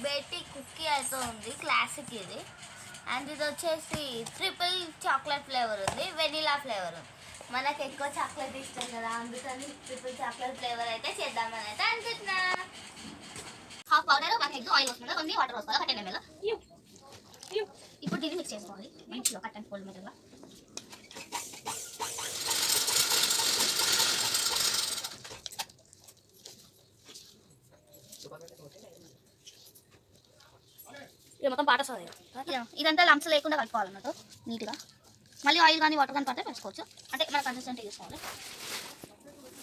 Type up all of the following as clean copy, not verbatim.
Beti cookie అయితే ఉంది, classic ఇది. అండ్ ఇది వచ్చేసి ట్రిపుల్ చాక్లెట్ ఫ్లేవర్ ఉంది, వెనిలా ఫ్లేవర్ ఉంది. మనకు ఎక్కువ చాక్లెట్ ఇష్టం కదా, అందుకని ట్రిపుల్ చాక్లెట్ ఫ్లేవర్ అయితే చేద్దామని అయితే అనుకుంటున్నా. హాఫ్ పౌడర్, 1 ఎగ్, ఆయిల్ వస్తుంది, కొన్ని వాటర్ వస్తుంది, 10 ml. ఇప్పుడు దీన్ని మిక్స్ చేసుకోవాలి మంచిగా కట్ అండ్ ఫోల్డ్ మెథడ్గా. ఇది మొత్తం పాట వస్తుంది. ఇదంతా లంప్స్ లేకుండా కలుపుకోవాలన్నట్టు నీట్గా. మళ్ళీ ఆయిల్ కానీ వాటర్ కానీ పడితే పెంచుకోవచ్చు, అంటే మన కన్సిస్టెంట్ తీసుకోవాలి.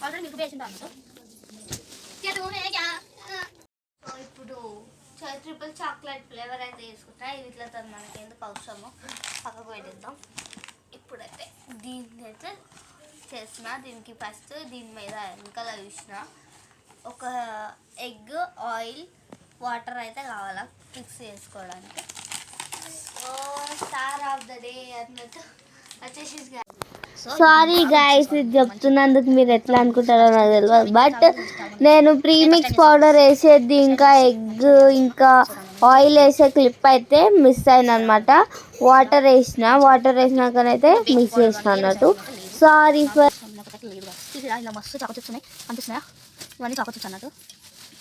ఆల్రెడీ మీకు వేసింది అన్నట్టు. సో ఇప్పుడు ట్రిపుల్ చాక్లెట్ ఫ్లేవర్ అయితే తీసుకుంటా. ఇది ఇట్లా మనకి ఎందుకు అవసరమో పక్కకు పెట్టిద్దాం. ఇప్పుడైతే దీన్ని అయితే చేసిన, దీనికి ఫస్ట్ దీని మీద వెనకాల చూసిన ఒక ఎగ్, ఆయిల్, వాటర్ అయితే కావాలా మిక్స్ చేసుకోవడానికి. So star of the day అన్నట్టు వచ్చేసి. సారీ గైస్, ఇది చెప్తున్నందుకు మీరు ఎట్లా అనుకుంటారో నాకు తెలియదు, బట్ నేను ప్రీమిక్స్ పౌడర్ వేసేది ఇంకా ఎగ్ ఇంకా ఆయిల్ వేసే క్లిప్ అయితే మిస్ అయిన అనమాట. వాటర్ వేసినాకనైతే మిస్ చేసిన అన్నట్టు. Sorry for. ఇలా మస్తు చాకో చిప్స్ ఉన్నాయి అనిపిస్తున్నాయా? ఇవన్నీ చాకో చిప్స్ అన్నట్టు.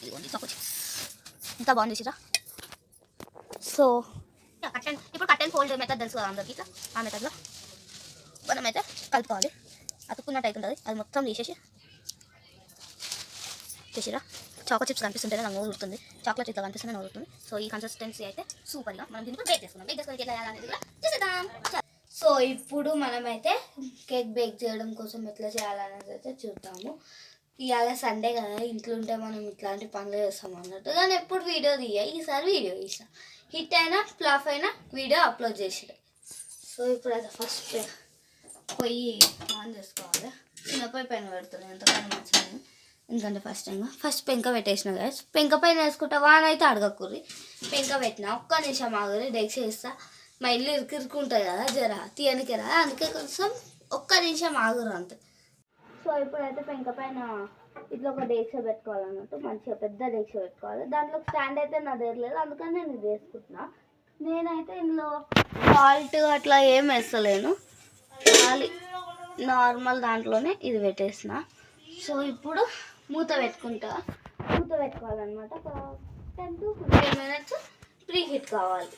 ఇవన్నీ చాకో చిప్స్ ఇంత బాగుంది చూసిరా. సో ఇప్పుడు కట్ అండ్ ఫోల్డ్ మెథడ్ తెలుసు కదా అందరికి. ఇట్లా ఆ మెథడ్లో మనమైతే కలుపుకోవాలి. అతుక్కున్నట్టు అవుతుంటుంది, అది మొత్తం తీసేసి చేసిరా. చాకో చిప్స్ కనిపిస్తుంటేనే నాకు నోరు ఊరుతుంది, చాక్లెట్ ఇట్లా కనిపిస్తూనే నోరు ఊరుతుంది. సో ఈ కన్సిస్టెన్సీ అయితే సూపర్గా. మనం దీన్ని బేక్ చేసుకుందాం. బేక్ చేసుకుని ఎట్లా చేయాలనేది కూడా చూసేద్దాం. సో ఇప్పుడు మనమైతే కేక్ బేక్ చేయడం కోసం ఎట్లా చేయాలనేది అయితే చూద్దాము. ఇవాళ సండే కదా, ఇంట్లో ఉంటే మనం ఇట్లాంటి పనులు చేస్తాం అన్నట్టు. కానీ ఎప్పుడు వీడియో ఈసారి వీడియో తీసా. హిట్ అయినా ఫ్లాప్ అయినా వీడియో అప్లోడ్ చేసాడు. సో ఇప్పుడు అయితే ఫస్ట్ పొయ్యి ఆన్ చేసుకోవాలి. చిన్న పొయ్యి పైన పెడుతున్నాను, ఎంతకన్నా మంచిది. ఎందుకంటే ఫస్ట్ పెంక పెట్టేసిన కదా, పెంక పైన వేసుకుంటా వాన అయితే అడగకూరి. పెంక పెట్టిన ఒక్క నిమిషం ఆగురి, డెక్స్ వేస్తా. మా ఇల్లు ఇరుకుంటుంది కదా, జర తీయనికి రా, అందుకే కొంచెం ఒక్క నిమిషం ఆగురు అంతే. సో ఇప్పుడైతే పెంక పైన ఇట్లా ఒక డేక్ష పెట్టుకోవాలన్నట్టు, మంచిగా పెద్ద డేక్ష పెట్టుకోవాలి. దాంట్లో స్టాండ్ అయితే నా దగ్గర లేదు, అందుకని నేను ఇది వేసుకుంటున్నా. నేనైతే ఇందులో సాల్ట్ అట్లా ఏం వేస్తలేను, నార్మల్ దాంట్లోనే ఇది పెట్టేసిన. సో ఇప్పుడు మూత పెట్టుకోవాలన్నమాట. ఒక 10 to 15 minutes ప్రీ హీట్ కావాలి.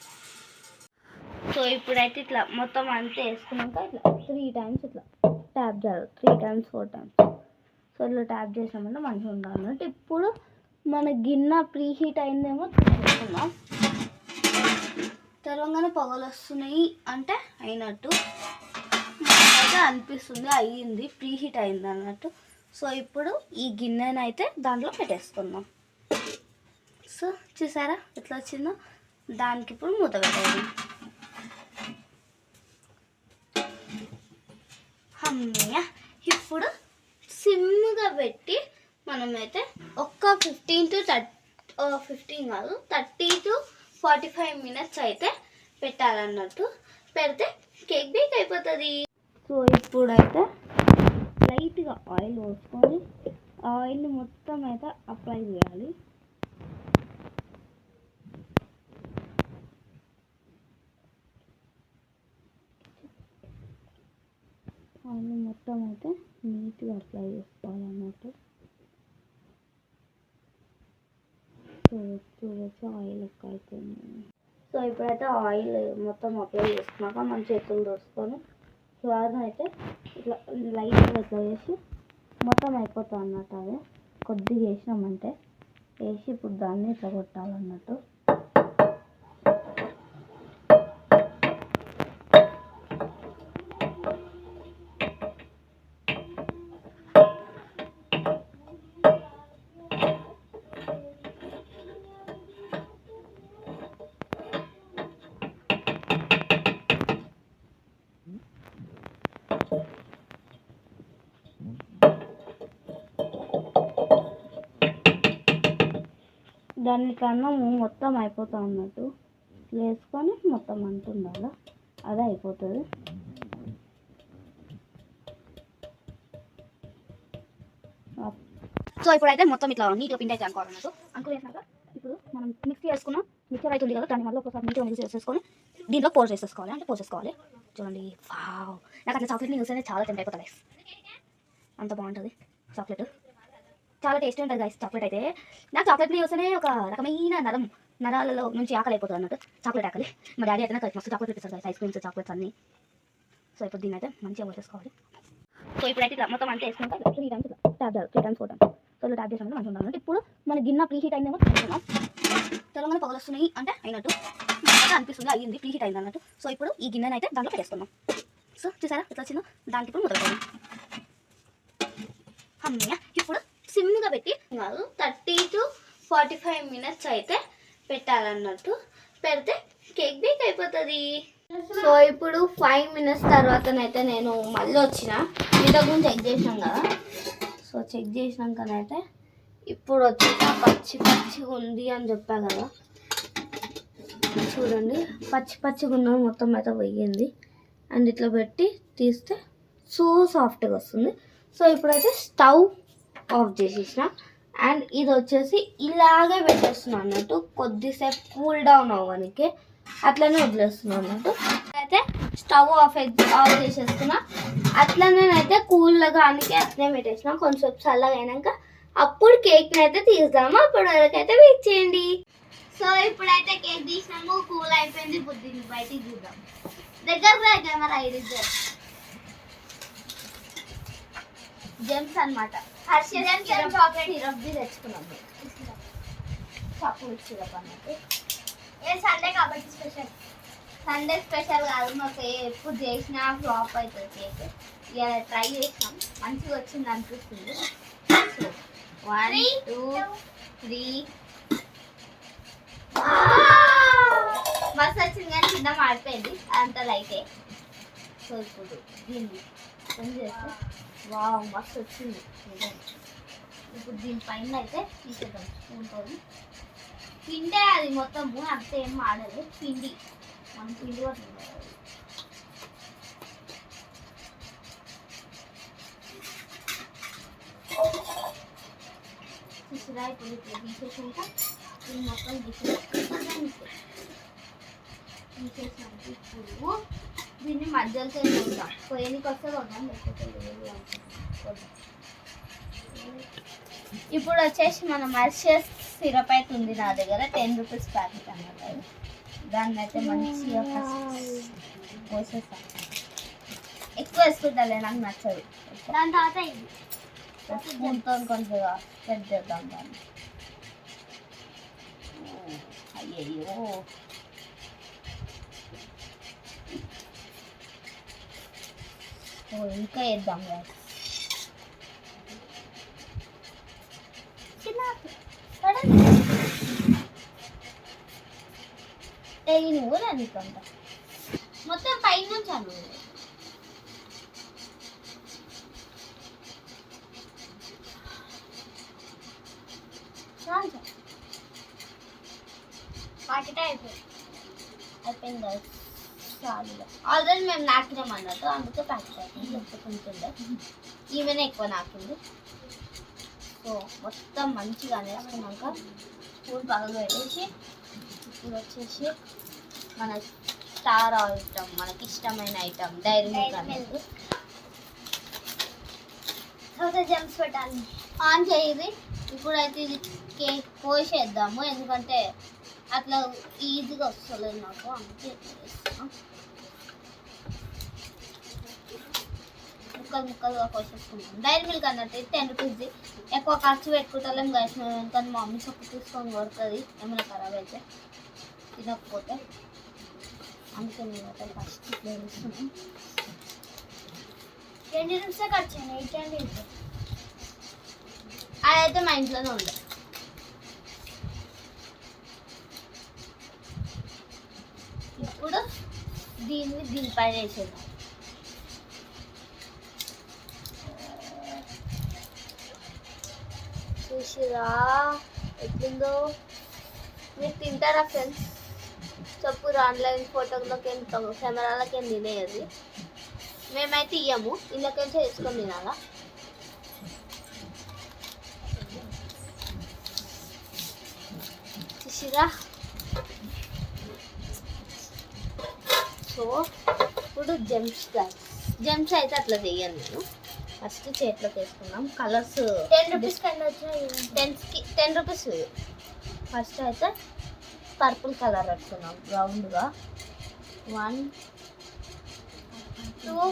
సో ఇప్పుడైతే ఇట్లా మొత్తం అంతా వేసుకున్నాక ఇట్లా 3 times ఇట్లా ట్యాప్ చేయాలి, 3 times 4 times. సో ఇట్లా ట్యాప్ చేసామంటే మంచిగా ఉండాలన్నట్టు. ఇప్పుడు మన గిన్నె ప్రీ హీట్ అయిందేమో చూసుకుందాం. తెలంగాణ పొగలు వస్తున్నాయి అంటే అయినట్టు అయితే అనిపిస్తుంది, అయ్యింది, ప్రీ హీట్ అయింది అన్నట్టు. సో ఇప్పుడు ఈ గిన్నెను అయితే దాంట్లో పెట్టేసుకుందాం. సో చూసారా ఎట్లా వచ్చిందో. దానికి ఇప్పుడు మూత పెట్టేది. అమ్మయ్య, ఇప్పుడు సిమ్గా పెట్టి మనమైతే ఒక్క 30 to 45 minutes అయితే పెట్టాలన్నట్టు. పెడితే కేక్ బేక్ అయిపోతుంది. సో ఇప్పుడైతే లైట్గా ఆయిల్ పోసుకొని ఆయిల్ మొత్తం అయితే అప్లై చేయాలి. ఆయిల్ మొత్తం అయితే నీట్గా అప్లై చేసుకోవాలన్నట్టు. చూడొచ్చు ఆయిల్ ఎక్కువ అయిపోయింది. సో ఇప్పుడైతే ఆయిల్ మొత్తం అప్లై చేసుకున్నాక మన చేతులు దోసుకొని క్లాత్ అయితే ఇట్లా లైట్గా ఇట్లా వేసి మొత్తం అయిపోతుంది అన్నట్టు. అదే కొద్దిగా వేసినామంటే వేసి ఇప్పుడు దాన్ని ఇట్లా కొట్టాలన్నట్టు. దానికన్నా మొత్తం అయిపోతా అన్నట్టు వేసుకొని మొత్తం అంటుండాలి, అదే అయిపోతుంది. సో ఇప్పుడైతే మొత్తం ఇట్లా నీట్గా పిండి అయితే అనుకోవాలన్నట్టు. అనుకునేసాక ఇప్పుడు మనం మిక్స్ చేసుకున్న మిక్చర్ అవుతుంది కదా, దాని వల్ల ఒకసారి నీట్గా మిక్స్ చేసేసుకొని దీంట్లో పోర్ చేసేసుకోవాలి. అంటే పోసేసుకోవాలి. చూడండి, వావ్, నాకు అట్లా చాక్లెట్ని చూస్తేనే చాలా టెంప్ట్ అయిపోతుంది గైస్. అంత బాగుంటుంది చాక్లెట్, చాలా టేస్టీ ఉంటుంది గైస్ చాక్లెట్ అయితే. నాకు చాక్లెట్ని చూస్తేనే ఒక రకమైన నరాలలో నుంచి ఆకలి అయిపోతుంది అన్నట్టు, చాక్లెట్ ఆకలి. మా డాడీ అయితే నాకు మస్తు చాక్లెట్ ఇస్తారు గైస్, ఐస్ క్రీమ్స్ చాక్లెట్స్ అన్నీ. సో ఇప్పుడు దీన్ని అయితే మంచిగా పోసేసుకోవాలి. సో ఇప్పుడైతే ఇట్లా మొత్తం అంతా వేసుకుంటే 3 times ట్యాప్ చేయాలి, 3 times 4 times. సో ఇలా ట్యాప్ చేసినప్పుడు మంచిగా ఉండాలంటే ఇప్పుడు మన గిన్నె ప్రీ హీట్ అయిందేమో చూస్తున్నాం. తెలంగాణ పగలు వస్తున్నాయి అంటే అయినట్టు అనిపిస్తుంది, అయ్యింది, ప్రీ హీట్ అయింది అన్నట్టు. సో ఇప్పుడు ఈ గిన్నెని అయితే దాంట్లో పెట్టేసుకున్నాం. సో చూసారా ఎట్లా వచ్చిందో, దానికి ఇప్పుడు మొదలు అమ్మయ్య. ఇప్పుడు సిమ్గా పెట్టి 30 to 45 minutes అయితే పెట్టాలన్నట్టు, పెడితే కేక్ బేక్ అయిపోతుంది. సో ఇప్పుడు 5 minutes తర్వాతనైతే నేను మళ్ళీ వచ్చిన, ఇంతకుముందు చెక్ చేసినాం కదా. సో చెక్ చేసినాకనైతే ఇప్పుడు వచ్చేసి పచ్చిగా ఉంది అని చెప్పా కదా, చూడండి పచ్చిగా ఉన్న మొత్తం అయితే పోయింది. అండ్ ఇట్లా పెట్టి తీస్తే సో సాఫ్ట్గా వస్తుంది. సో ఇప్పుడైతే స్టవ్ ఆఫ్ చేసేసిన, అండ్ ఇది వచ్చేసి ఇలాగే పెట్టేస్తున్నాను అన్నట్టు, కొద్దిసేపు కూల్ డౌన్ అవ్వడానికి అట్లనే వదిలేస్తున్నాను అన్నట్టు. అయితే స్టవ్ ఆఫ్ చేసేస్తున్నా, అట్లనేనైతే కూల్గా అనికి అట్లనే పెట్టేసిన. కొంచెం చల్లగా అయినాక అప్పుడు కేక్ని అయితే తీద్దాము, అప్పుడు వరకైతే వెయిట్ చేయండి. సో ఇప్పుడైతే కేక్ తీసినాము, కూల్ అయిపోయింది. బుద్ధిని బయటికి చూద్దాం, దగ్గర కెమెరా ఇది జెమ్స్ అనమాట, హర్షియన్ చాక్లెట్ సిరప్ది తెచ్చుకున్నాము. చాక్లెట్ సిరప్ అన్నట్టు సండే కాబట్టి స్పెషల్. సండే స్పెషల్ కాదు, మాకు ఎప్పుడు చేసినా ఫ్లాప్ అవుతుంది కేక్. ఇలా ట్రై చేసినాం, మంచిగా వచ్చింది అనిపిస్తుంది. 1 2 3 మస్తు వచ్చింది, కానీ కింద మాడిపోయింది అంత లైటే. సో ఇప్పుడు దీన్ని చేస్తే వావ్ మస్తు వచ్చింది. ఇప్పుడు దీనిపైన అయితే తీసేద్దాం స్పూన్తో. పిండే అది మొత్తము, అంతే ఏం ఆడదు, పిండి మనం పిండి పడుతుంది. చూసిరా ఇప్పుడు తీసేసాక దీన్ని మొత్తం తీసేసినాం. ఇప్పుడు దీన్ని మధ్యలో చేద్దాం, పొయ్యనికి వస్తే కొద్దాం, లేకపోతే ఇప్పుడు వచ్చేసి మన మర్షియస్ సిరప్ అయితే ఉంది నా దగ్గర, 10 rupees ప్యాకెట్ అన్నమాట. దాన్ని అయితే మంచిగా పోసేస్తాను, ఎక్కువ వేసుకుంటాలే, నాకు నచ్చదు. దాని తర్వాత ఇది స్పూన్తో కొంచెం సెట్ చేద్దాం దాన్ని. అయ్యయ్యో ఇంకా వేద్దాం కదా, నువ్వు నీకంట మొత్తం పైన ఉంచాను. ప్యాకెట్ అయిపోయింది కదా, చాలు. ఆల్రెడీ మేము నాకినాం అన్నట్టు, అందుకే ప్యాకెట్ అయిపోయింది, చెప్పుకుంటుండే ఈమెనే ఎక్కువ నాకింది. సో మొత్తం మంచిగా వేసుకున్నాక స్పూన్ పగలు పెట్టేసి ఇప్పుడు వచ్చేసి మన స్టార్ ఐటమ్, మనకి ఇష్టమైన ఐటమ్ డైరీ మిల్క్ అనేది జెమ్స్ పెట్టాలి. ఆన్ చేయాలి. ఇప్పుడైతే ఇది కేక్ పోసేద్దాము, ఎందుకంటే అట్లా ఈజీగా వస్తలేదు నాకు, అందుకే ముక్కలుగా కోసేసుకుంటాం. డైరీ మిల్క్ అన్నట్టు 10 rupees, ఎక్కువ ఖర్చు పెట్టుకుంటాం గైస్, కానీ మా మమ్మీ చొప్పు తీసుకొని కొడుతుంది ఏమైనా ఖరాబ్ అయితే తినకపోతే. అందుకే నేనైతే ఫస్ట్ ఇట్లా తీసుకున్నాం. 20 rupees ఖర్చు అయినా, 8 rupees అదైతే మా ఇంట్లోనే ఉండదు. ఇప్పుడు దీనిపైన వేసేద్దాం. చూసిరా ఎట్లుందో, మీరు తింటారా ఫ్రెండ్స్? చెప్పురు, ఆన్లైన్ ఫోటోలకి కెమెరాలకి ఏం తినేది, మేమైతే ఇయ్యము, ఇళ్ళకెళ్ళి చేసుకొని తినాలా. చూసిరా. సో ఇప్పుడు జెమ్స్ అయితే అట్లా చెయ్యను నేను. ఫస్ట్ చేతిలోకి వేసుకున్నాం. కలర్స్ 10 రూపీస్ కన్నా వచ్చాయి. 10 రూపీస్. ఫస్ట్ అయితే పర్పుల్ కలర్ పెట్టుకున్నాం రౌండ్గా. 1 2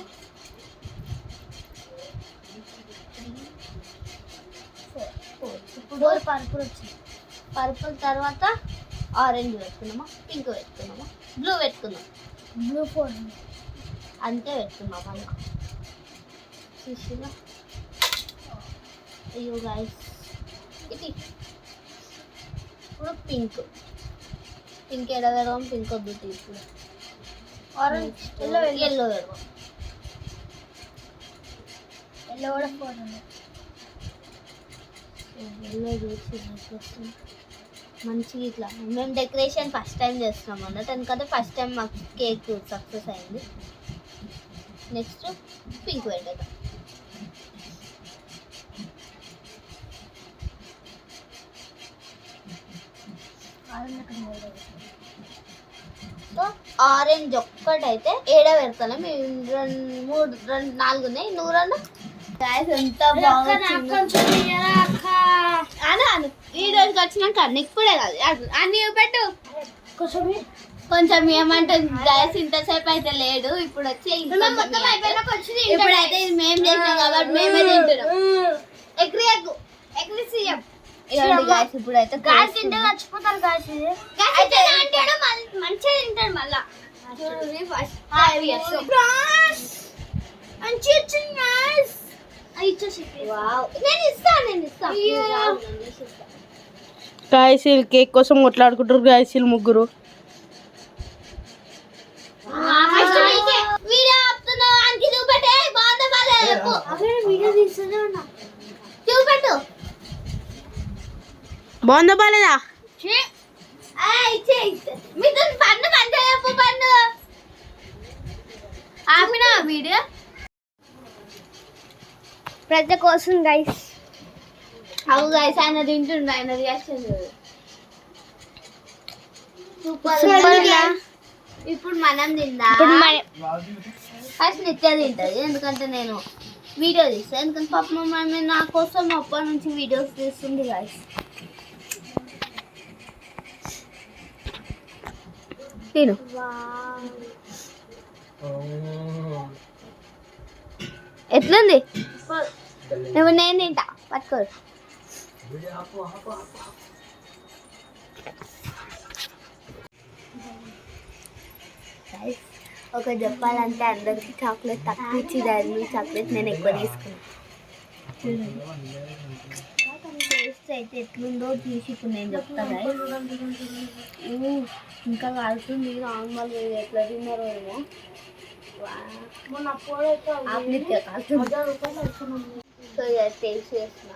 ఇప్పుడు పర్పుల్ వచ్చింది. పర్పుల్ తర్వాత ఆరెంజ్ పెట్టుకున్నామా, పింక్ పెట్టుకున్నామా, బ్లూ పెట్టుకున్నాం. బ్లూ 4 అంతే పెట్టుకున్నాం. అలా చూసినా. అయ్యో గాయస్ ఇది ఇప్పుడు పింక్ ఎడ పెడదాం. పింక్ వద్దు ఇప్పుడు. ఆరెంజ్ ఎల్లో పెడదాం. ఎల్లో కూడా 4 ఉంది. ఎల్లో చూసి మంచిగా ఇట్లా మేము డెకరేషన్ ఫస్ట్ టైం చేస్తున్నాం అన్నట్టు. ఎందుకంటే ఫస్ట్ టైం మాకు కేక్ సక్సెస్ అయింది. నెక్స్ట్ పింక్ పెట్టేద్దాం. సో ఆరెంజ్ ఒక్కటైతే ఏడ పెడతాను. మేము 2 4 ఉన్నాయి. నువ్వు రండి. ఎంత వీడియోకి వచ్చినాక ఇప్పుడే కాదు అన్ని పెట్టు. కొంచెం ఏమంటుంది గ్యాస్ ఇంతసేపు అయితే లేడు. ఇప్పుడు వచ్చి ఇప్పుడైతే ఇది మేము చేసినాం కాబట్టి మేమే తింటున్నాం. గ్యాస్ ఇప్పుడైతే గ్యాస్ తింటే చచ్చిపోతారు. గ్యాస్ మంచిగా తింటాడు మళ్ళా. గాయసీలు కేక్ కోసం కొట్లాడుకుంటారు. గాయసీలు ముగ్గురు. బాగుందా బాలేదా? ఆపినా వీడియో ప్రజల కోసం గైస్. అవు గైస్ ఆయన తింటుండ. ఆయన రియాక్షన్ సూపర్. ఇప్పుడు మనం తిందా. ఫస్ట్ నిత్య తింటుంది ఎందుకంటే నేను వీడియో తీస్తాను. ఎందుకంటే పాప మమ్మీ నా కోసం అప్పటి నుంచి వీడియోస్ తీస్తుంది గైస్. తిను. ఎట్లుంది? నువ్వు నేను తింటా పట్టుకో. ఒక చెప్పాలంటే అందరికి చాక్లెట్ తక్కువ ఇచ్చి డైరీ చాక్లెట్ నేను ఎక్కువ తీసుకున్నాను. టేస్ట్ అయితే ఎట్లుందో చూసి ఇప్పుడు నేను చెప్తాను. ఇంకా కాలుతుంది నార్మల్గా ఎట్లా తిన్నారో ఏమో. సో టేస్ట్ చేసిన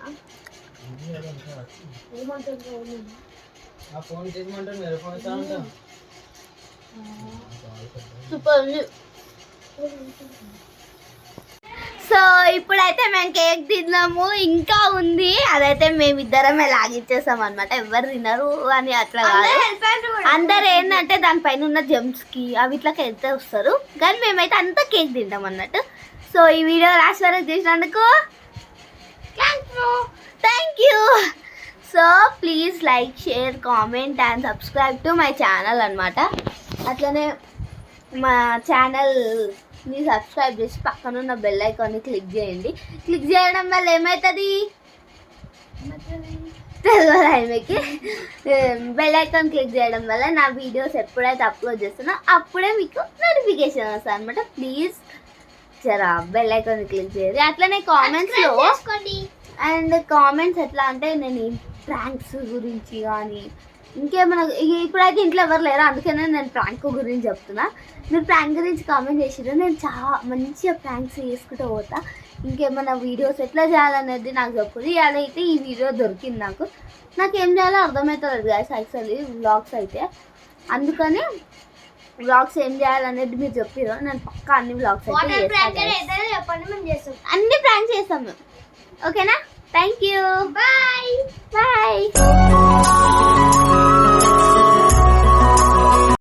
సూపర్ ఉంది. సో ఇప్పుడైతే మేము కేక్ తిన్నాము. ఇంకా ఉంది అదైతే మేమిద్దరమే లాగిచ్చేసాం అనమాట. ఎవరు తినరు అని అట్లా కాదు. అందరు ఏంటంటే దానిపైన ఉన్న జెమ్స్కి అవి ఇట్లా వెళ్తే వస్తారు. కానీ మేమైతే అంతా కేక్ తింటాం అన్నట్టు. సో ఈ వీడియో లాస్ట్ వరకు చూసినందుకు thank you. So please like, share, comment and subscribe to my channel అనమాట. అట్లనే మా ఛానల్ని సబ్స్క్రైబ్ చేసి పక్కన ఉన్న బెల్ ఐకాన్ని క్లిక్ చేయండి. క్లిక్ చేయడం వల్ల ఏమవుతుంది తెలియదు ఆమెకి. బెల్ ఐకాన్ క్లిక్ చేయడం వల్ల నా వీడియోస్ ఎప్పుడైతే అప్లోడ్ చేస్తున్నా అప్పుడే మీకు నోటిఫికేషన్ వస్తుంది అనమాట. ప్లీజ్ జరా బెల్ ఐకాన్ క్లిక్ చేయండి. అట్లనే కామెంట్స్లో అండ్ కామెంట్స్ ఎట్లా అంటే నేను ప్రాంక్స్ గురించి కానీ ఇంకేమైనా ఇప్పుడైతే ఇంట్లో ఎవరు లేరు అందుకనే నేను ప్రాంక్ గురించి చెప్తున్నా. మీరు ప్రాంక్ గురించి కామెంట్ చేసిర్రు. నేను చాలా మంచిగా ప్రాంక్స్ చేసుకుంటూ పోతా. ఇంకేమైనా వీడియోస్ ఎట్లా చేయాలనేది నాకు చెప్పుది. అదైతే ఈ వీడియో దొరికింది నాకు ఏం చేయాలో అర్థమవుతుంది గాయస్ యాక్చువల్లీ వ్లాగ్స్ అయితే. అందుకని వ్లాగ్స్ ఏం చేయాలనేది మీరు చెప్పారు. నేను పక్కా అన్ని వ్లాగ్స్ అయితే అన్ని ప్రాంక్స్ చేస్తాం మేము. ఓకేనా? Thank you. బాయ్.